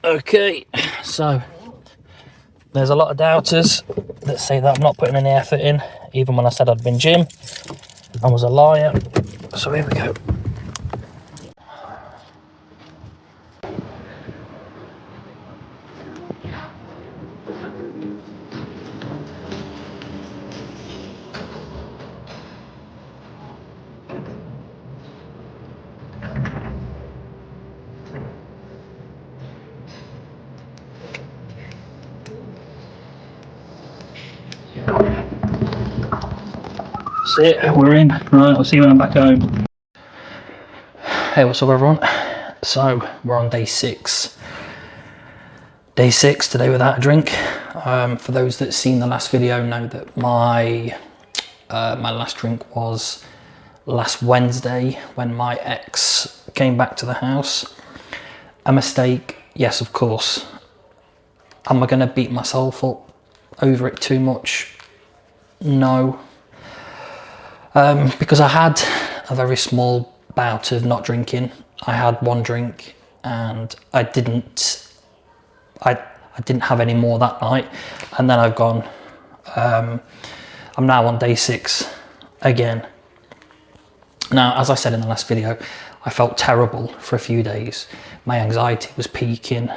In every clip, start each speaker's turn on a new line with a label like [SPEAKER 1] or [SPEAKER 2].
[SPEAKER 1] Okay, so there's a lot of doubters that say that I'm not putting any effort in, even when I said I'd been gym. I was a liar. So here we go. That's it, we're in. Right, I'll see you when I'm back home. Hey, what's up everyone? So, we're on day 6. Day 6 today without a drink. For those that seen the last video know that my last drink was last Wednesday when my ex came back to the house. A mistake, yes of course. Am I going to beat myself up over it too much? No. Because I had a very small bout of not drinking. I had one drink and I didn't have any more that night, and then I've gone. I'm now on day 6 again. Now, as I said in the last video, I felt terrible for a few days. My anxiety was peaking.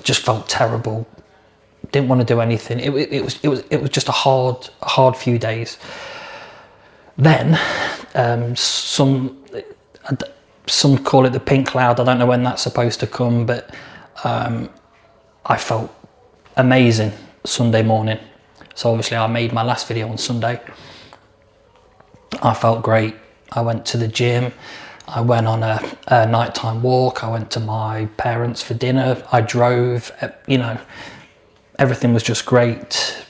[SPEAKER 1] Just felt terrible. Didn't want to do anything. It was just a hard few days. Then some call it the pink cloud. I don't know when that's supposed to come, but I felt amazing Sunday morning. So obviously I made my last video on Sunday. I felt great. I went to the gym. I went on a nighttime walk. I went to my parents for dinner. I drove, you know, everything was just great.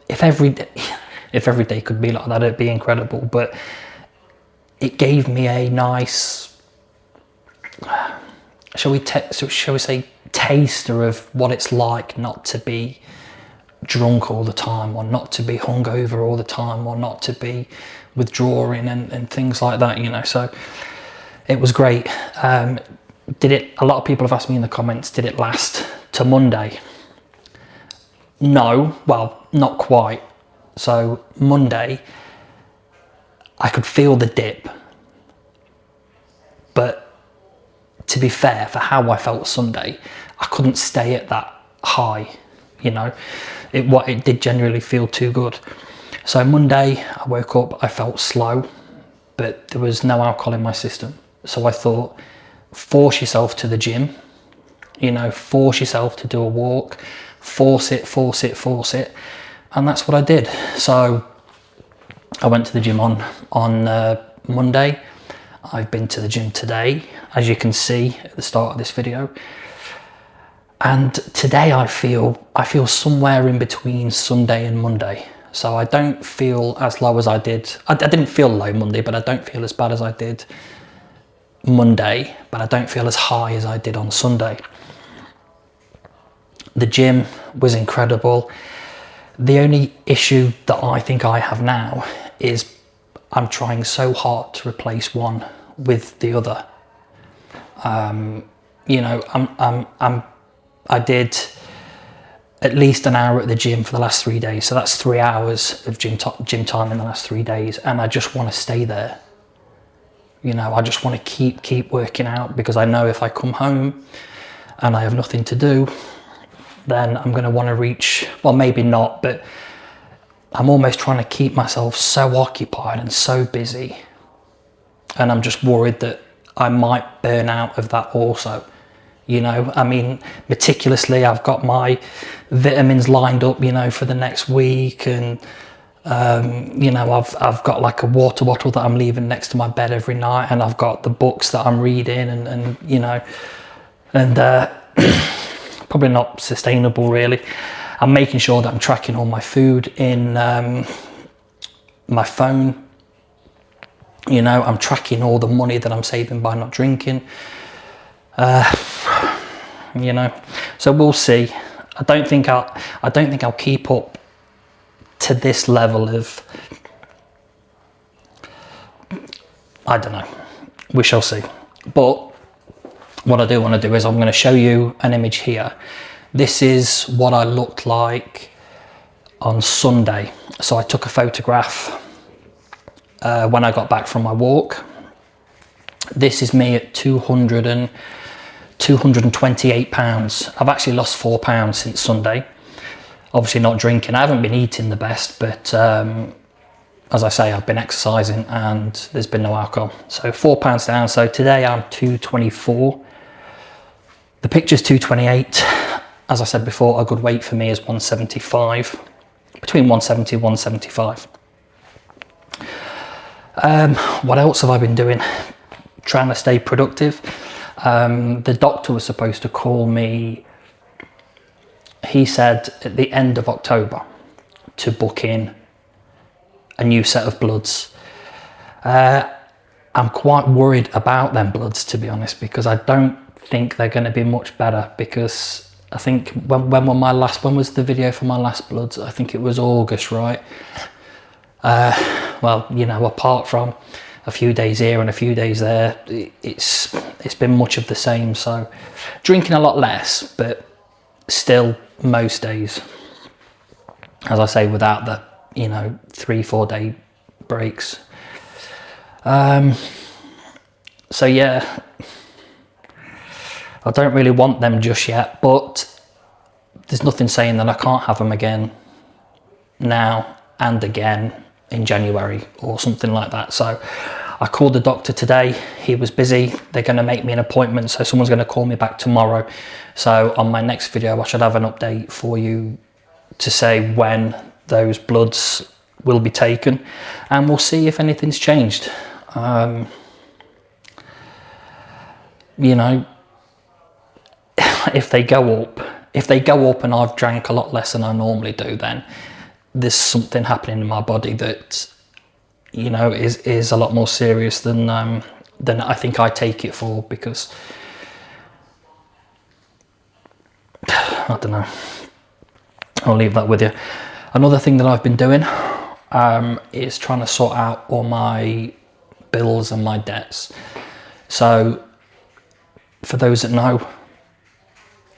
[SPEAKER 1] If every day could be like that, it'd be incredible. But it gave me a nice, shall we say, taster of what it's like not to be drunk all the time, or not to be hungover all the time, or not to be withdrawing and things like that, you know. So it was great. A lot of people have asked me in the comments, did it last to Monday? No, well, not quite. So Monday, I could feel the dip, but to be fair, for how I felt Sunday, I couldn't stay at that high, you know. It did generally feel too good. So Monday, I woke up, I felt slow, but there was no alcohol in my system. So I thought, force yourself to the gym, you know, force yourself to do a walk, force it. And that's what I did. So I went to the gym on Monday. I've been to the gym today, as you can see at the start of this video. And today I feel somewhere in between Sunday and Monday. So I don't feel as low as I did. I didn't feel low Monday, but I don't feel as bad as I did Monday, but I don't feel as high as I did on Sunday. The gym was incredible. The only issue that I think I have now is I'm trying so hard to replace one with the other. You know, I did at least an hour at the gym for the last 3 days. So that's 3 hours of gym time in the last 3 days. And I just want to stay there. You know, I just want to keep working out, because I know if I come home and I have nothing to do, then I'm going to want to reach, well, maybe not, but I'm almost trying to keep myself so occupied and so busy. And I'm just worried that I might burn out of that also. You know, I mean, meticulously, I've got my vitamins lined up, you know, for the next week. And, you know, I've got like a water bottle that I'm leaving next to my bed every night. And I've got the books that I'm reading and you know, and probably not sustainable really. I'm making sure that I'm tracking all my food in my phone. You know, I'm tracking all the money that I'm saving by not drinking. You know, so we'll see. I don't think I'll keep up to this level of, I don't know. We shall see. But what I do want to do is I'm going to show you an image here. This is what I looked like on Sunday. So I took a photograph when I got back from my walk. This is me at 228 pounds. I've actually lost 4 pounds since Sunday. Obviously not drinking. I haven't been eating the best, but as I say, I've been exercising and there's been no alcohol. So 4 pounds down. So today I'm 224. The picture's 228. As I said before, a good weight for me is 175. Between 170 and 175. What else have I been doing? Trying to stay productive. The doctor was supposed to call me, he said at the end of October, to book in a new set of bloods. I'm quite worried about them bloods, to be honest, because I don't think they're going to be much better, because I think when was the video for my last bloods? I think it was August, right? Well, you know, apart from a few days here and a few days there, it's been much of the same. So drinking a lot less, but still most days, as I say, without the, you know, 3-4 day breaks. So yeah, I don't really want them just yet, but there's nothing saying that I can't have them again now and again in January or something like that. So I called the doctor today. He was busy. They're going to make me an appointment, so someone's going to call me back tomorrow. So on my next video I should have an update for you to say when those bloods will be taken, and we'll see if anything's changed. You know, if they go up and I've drank a lot less than I normally do, then there's something happening in my body that, you know, is a lot more serious than I think I take it for, because I don't know. I'll leave that with you. Another thing that I've been doing is trying to sort out all my bills and my debts. So for those that know,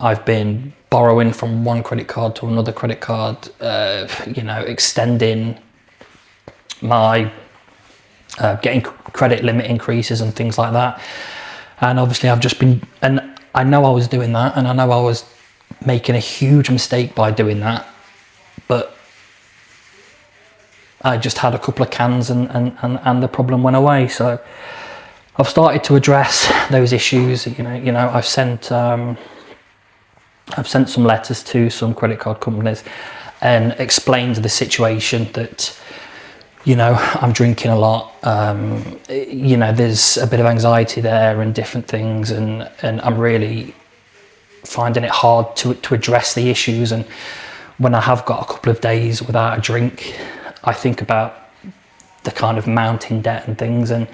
[SPEAKER 1] I've been borrowing from one credit card to another credit card, you know, extending my getting credit limit increases and things like that. And obviously I've just been, and I know I was doing that, and I know I was making a huge mistake by doing that, but I just had a couple of cans and the problem went away. So I've started to address those issues. You know, I've sent some letters to some credit card companies and explained the situation, that, you know, I'm drinking a lot, you know, there's a bit of anxiety there and different things, and I'm really finding it hard to address the issues. And when I have got a couple of days without a drink, I think about the kind of mounting debt and things, and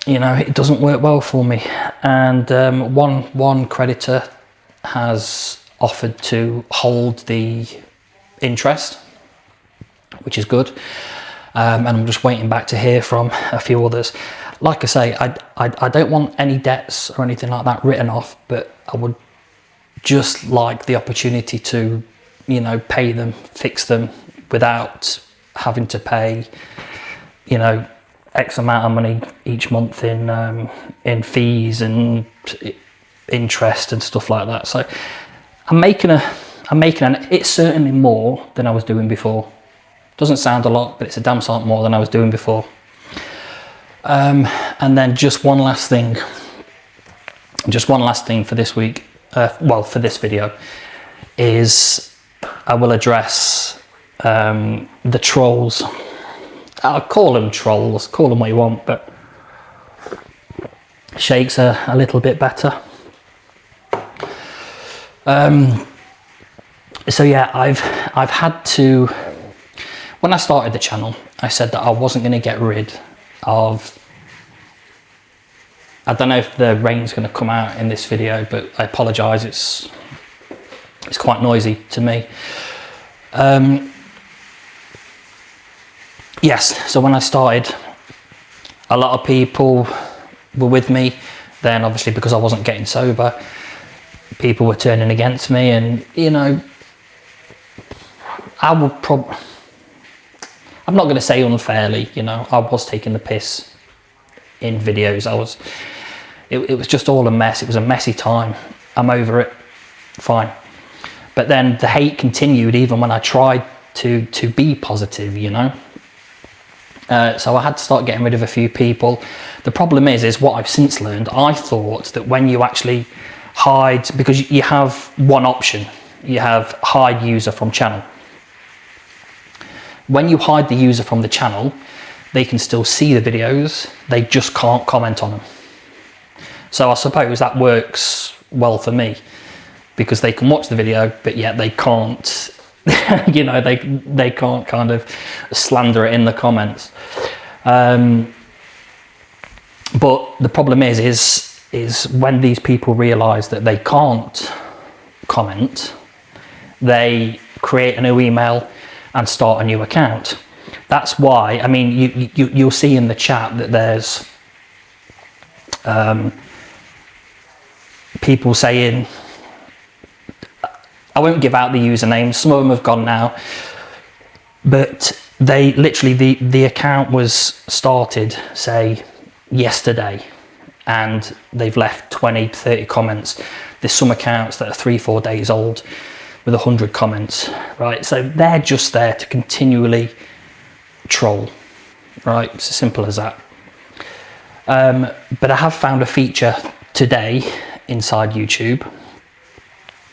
[SPEAKER 1] you know, it doesn't work well for me. And one creditor has offered to hold the interest, which is good, and I'm just waiting back to hear from a few others. Like I say, I don't want any debts or anything like that written off, but I would just like the opportunity to, you know, pay them, fix them, without having to pay, you know, X amount of money each month in fees and interest and stuff like that. So I'm making it's certainly more than I was doing before. Doesn't sound a lot, but it's a damn sight more than I was doing before. And then just one last thing for this week, well, for this video, is I will address the trolls. I'll call them trolls, call them what you want, but Shake's a little bit better. So yeah, I've had to, when I started the channel, I said that I wasn't going to get rid of, I don't know if the rain's going to come out in this video, but I apologise, it's quite noisy to me. Yes, so when I started, a lot of people were with me. Then obviously, because I wasn't getting sober, people were turning against me, and you know, I would probably, I'm not going to say unfairly, you know, I was taking the piss in videos. It was just all a mess. It was a messy time. I'm over it, fine. But then the hate continued even when I tried to be positive, you know. So I had to start getting rid of a few people. The problem is what I've since learned. I thought that when you actually hide, because you have one option, you have hide user from channel. When you hide the user from the channel, they can still see the videos, they just can't comment on them. So I suppose that works well for me, because they can watch the video, but yet they can't, you know, they can't kind of slander it in the comments. But the problem is when these people realise that they can't comment, they create a new email and start a new account. That's why, I mean, you'll see in the chat that there's people saying, I won't give out the usernames, some of them have gone now, but they literally, the account was started, say, yesterday, and they've left 20, 30 comments. There's some accounts that are 3-4 days old with 100 comments, right? So they're just there to continually troll, right? It's as simple as that. But I have found a feature today inside YouTube,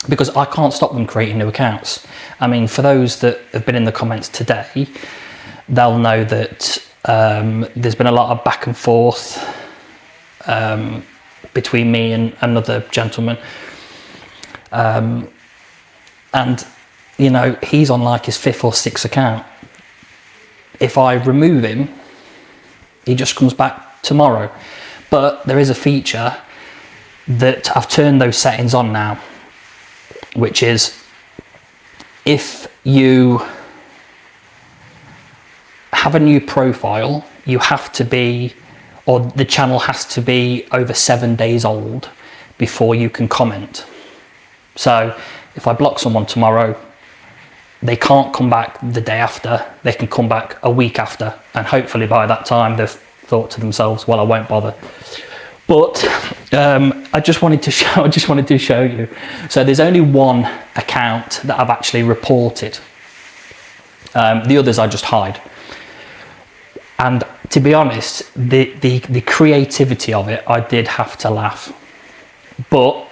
[SPEAKER 1] because I can't stop them creating new accounts. I mean, for those that have been in the comments today, they'll know that there's been a lot of back and forth between me and another gentleman. And, you know, he's on like his 5th or 6th account. If I remove him, he just comes back tomorrow. But there is a feature that I've turned those settings on now, which is if you have a new profile, you have to be, or the channel has to be over 7 days old before you can comment. So if I block someone tomorrow, they can't come back the day after, they can come back a week after, and hopefully by that time they've thought to themselves, well, I won't bother. But I just wanted to show you. So there's only one account that I've actually reported. The others I just hide. And to be honest, the creativity of it, I did have to laugh. But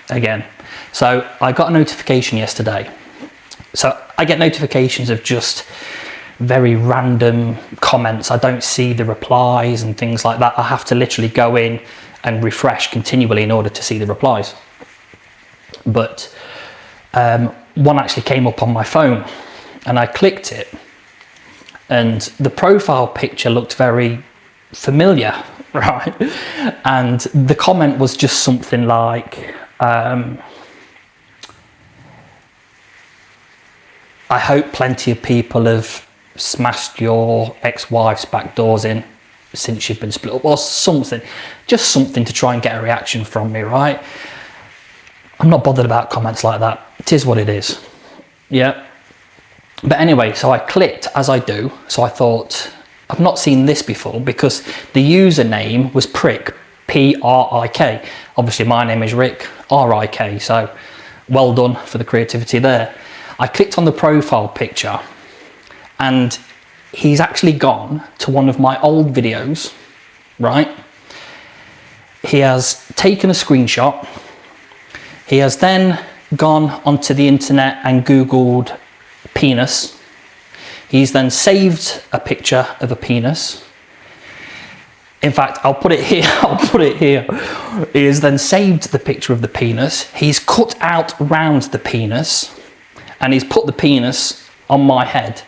[SPEAKER 1] again, so I got a notification yesterday. So I get notifications of just very random comments. I don't see the replies and things like that. I have to literally go in and refresh continually in order to see the replies. But one actually came up on my phone, and I clicked it, and the profile picture looked very familiar, right? And the comment was just something like, I hope plenty of people have smashed your ex-wife's back doors in since you've been split up, or something, just something to try and get a reaction from me, right? I'm not bothered about comments like that. It is what it is. Yeah. But anyway, so I clicked as I do. So I thought, I've not seen this before, because the username was Prick, P-R-I-K. Obviously my name is Rick, R-I-K. So well done for the creativity there. I clicked on the profile picture, and he's actually gone to one of my old videos, right? He has taken a screenshot. He has then gone onto the internet and Googled penis. He's then saved a picture of a penis. In fact, I'll put it here, I'll put it here. He has then saved the picture of the penis. He's cut out round the penis, and he's put the penis on my head.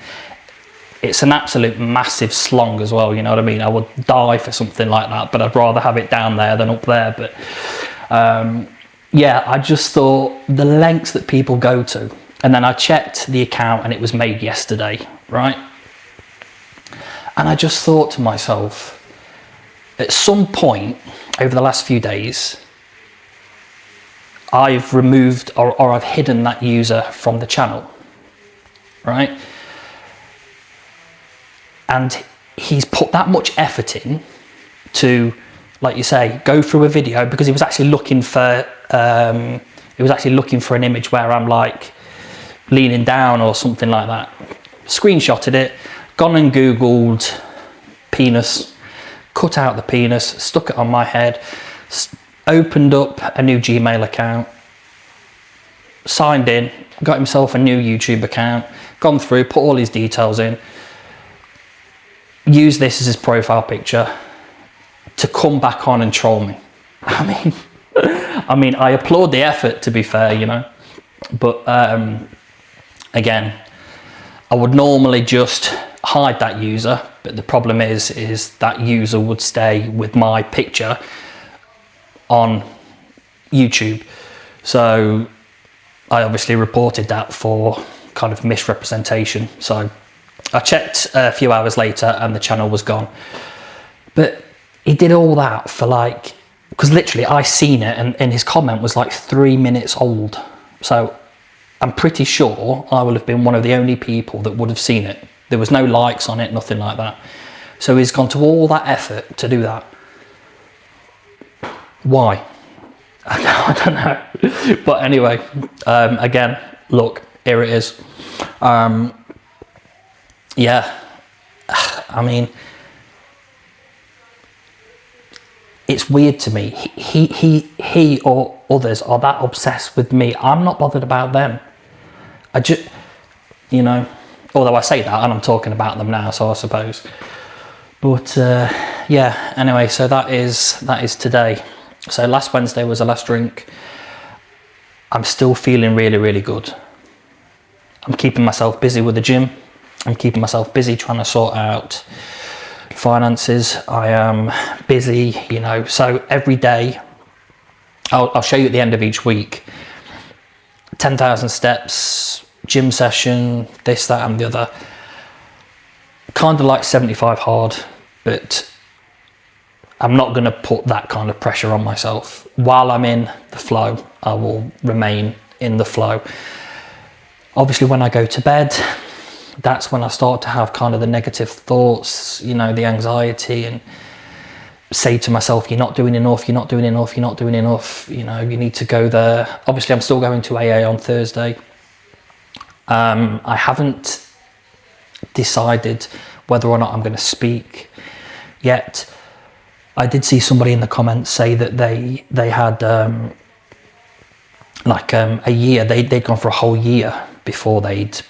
[SPEAKER 1] It's an absolute massive slong as well, you know what I mean? I would die for something like that, but I'd rather have it down there than up there. But yeah, I just thought the lengths that people go to. And then I checked the account, and it was made yesterday, right? And I just thought to myself, at some point over the last few days, I've removed or I've hidden that user from the channel, right? And he's put that much effort in to, like you say, go through a video, because he was actually looking for an image where I'm like leaning down or something like that. Screenshotted it, gone and Googled penis, cut out the penis, stuck it on my head, opened up a new Gmail account, signed in, got himself a new YouTube account, gone through, put all his details in, used this as his profile picture to come back on and troll me. I mean, I applaud the effort, to be fair, you know, but again, I would normally just hide that user, but the problem is that user would stay with my picture on YouTube. So I obviously reported that for kind of misrepresentation. So I checked a few hours later and the channel was gone. But he did all that for like, because literally I seen it and his comment was like 3 minutes old. So I'm pretty sure I will have been one of the only people that would have seen it. There was no likes on it, nothing like that. So he's gone to all that effort to do that. Why? I don't know. But anyway, again, look, here it is. Yeah, I mean, it's weird to me. He or others are that obsessed with me. I'm not bothered about them. I just, you know, although I say that and I'm talking about them now, so I suppose. But yeah, anyway, so that is today. So last Wednesday was the last drink. I'm still feeling really, really good. I'm keeping myself busy with the gym. I'm keeping myself busy trying to sort out finances. I am busy, you know, so every day, I'll show you at the end of each week, 10,000 steps, gym session, this, that and the other. Kind of like 75 hard, but I'm not going to put that kind of pressure on myself. While I'm in the flow, I will remain in the flow. Obviously, when I go to bed, that's when I start to have kind of the negative thoughts, you know, the anxiety, and say to myself, you're not doing enough, you're not doing enough, you're not doing enough, you know, you need to go there. Obviously, I'm still going to AA on Thursday. I haven't decided whether or not I'm going to speak yet. I did see somebody in the comments say that they had a year, they'd gone for a whole year before they'd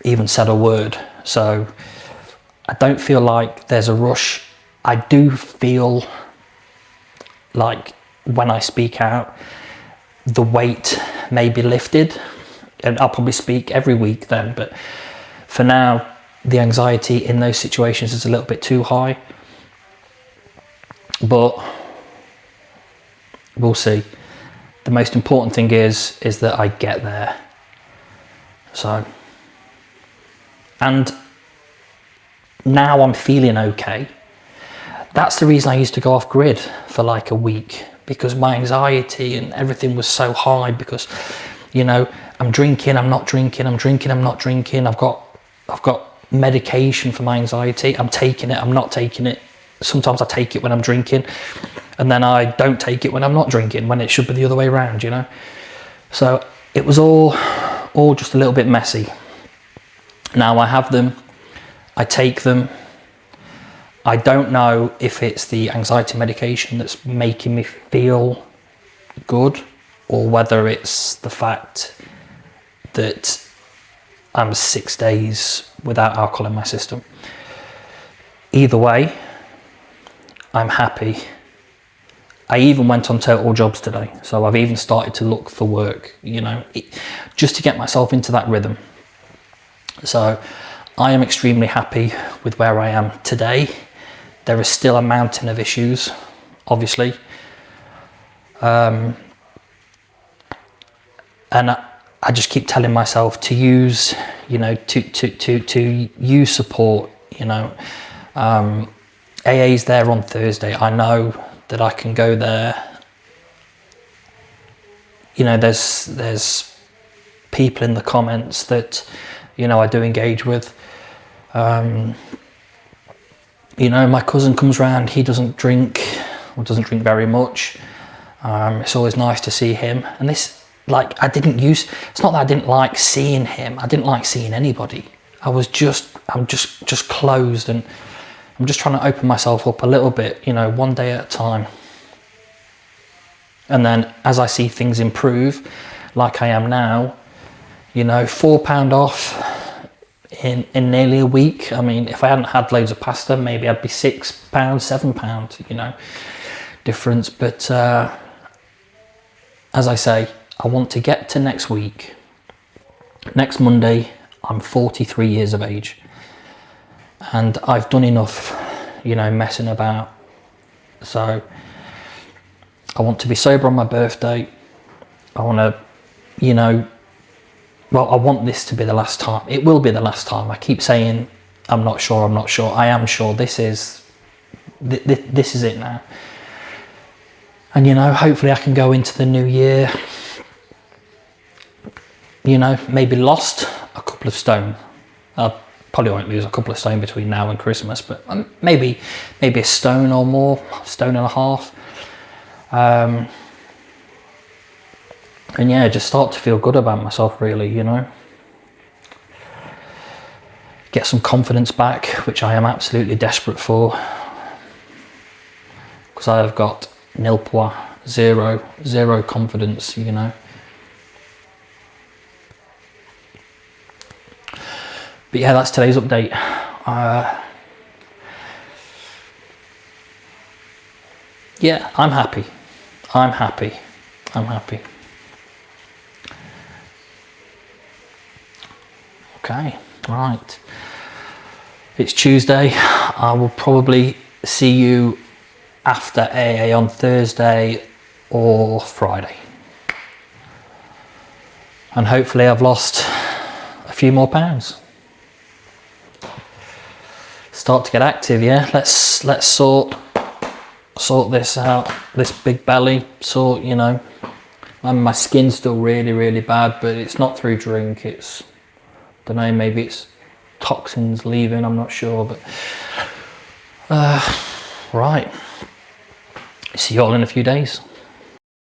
[SPEAKER 1] even said a word. So I don't feel like there's a rush. I do feel like when I speak out, the weight may be lifted, and I'll probably speak every week then, but for now, the anxiety in those situations is a little bit too high. But we'll see. The most important thing is that I get there. So, and now I'm feeling okay. That's the reason I used to go off grid for like a week, because my anxiety and everything was so high, because, you know, I'm drinking, I'm not drinking, I'm drinking, I'm not drinking. I've got medication for my anxiety. I'm taking it, I'm not taking it. Sometimes I take it when I'm drinking, and then I don't take it when I'm not drinking, when it should be the other way around, you know. So it was all just a little bit messy. Now I have them, I take them. I don't know if it's the anxiety medication that's making me feel good, or whether it's the fact that I'm 6 days without alcohol in my system. Either way, I'm happy. I even went on Total Jobs today, so I've even started to look for work, you know, just to get myself into that rhythm. So I am extremely happy with where I am today. There is still a mountain of issues, obviously. And I just keep telling myself to use, you know, to use support, you know. AA's there on Thursday. I know that I can go there. You know, there's people in the comments that, you know, I do engage with. You know, my cousin comes round, he doesn't drink, or doesn't drink very much. It's always nice to see him. And this, like, it's not that I didn't like seeing him, I didn't like seeing anybody. I'm just closed, and I'm just trying to open myself up a little bit, you know, one day at a time. And then as I see things improve, like I am now, you know, £4 off in nearly a week. I mean, if I hadn't had loads of pasta, maybe I'd be £6, £7, you know, difference. But as I say, I want to get to next week. Next Monday, I'm 43 years of age. And I've done enough, you know, messing about. So I want to be sober on my birthday. I want to, you know, well, I want this to be the last time. It will be the last time. I keep saying, I'm not sure. I am sure. This is it now. And, you know, hopefully I can go into the new year, you know, maybe lost a couple of stone. I probably won't lose a couple of stone between now and Christmas, but maybe a stone or more, stone and a half. And yeah, just start to feel good about myself, really, you know. Get some confidence back, which I am absolutely desperate for. Because I have got nil point zero confidence, you know. But yeah, that's today's update. Yeah, I'm happy. Okay, right. It's Tuesday. I will probably see you after AA on Thursday or Friday. And hopefully I've lost a few more pounds. Start to get active, yeah? Let's sort this out, this big belly, you know. And my skin's still really, really bad, but it's not through drink, it's, don't know, maybe it's toxins leaving, I'm not sure, but right. See you all in a few days.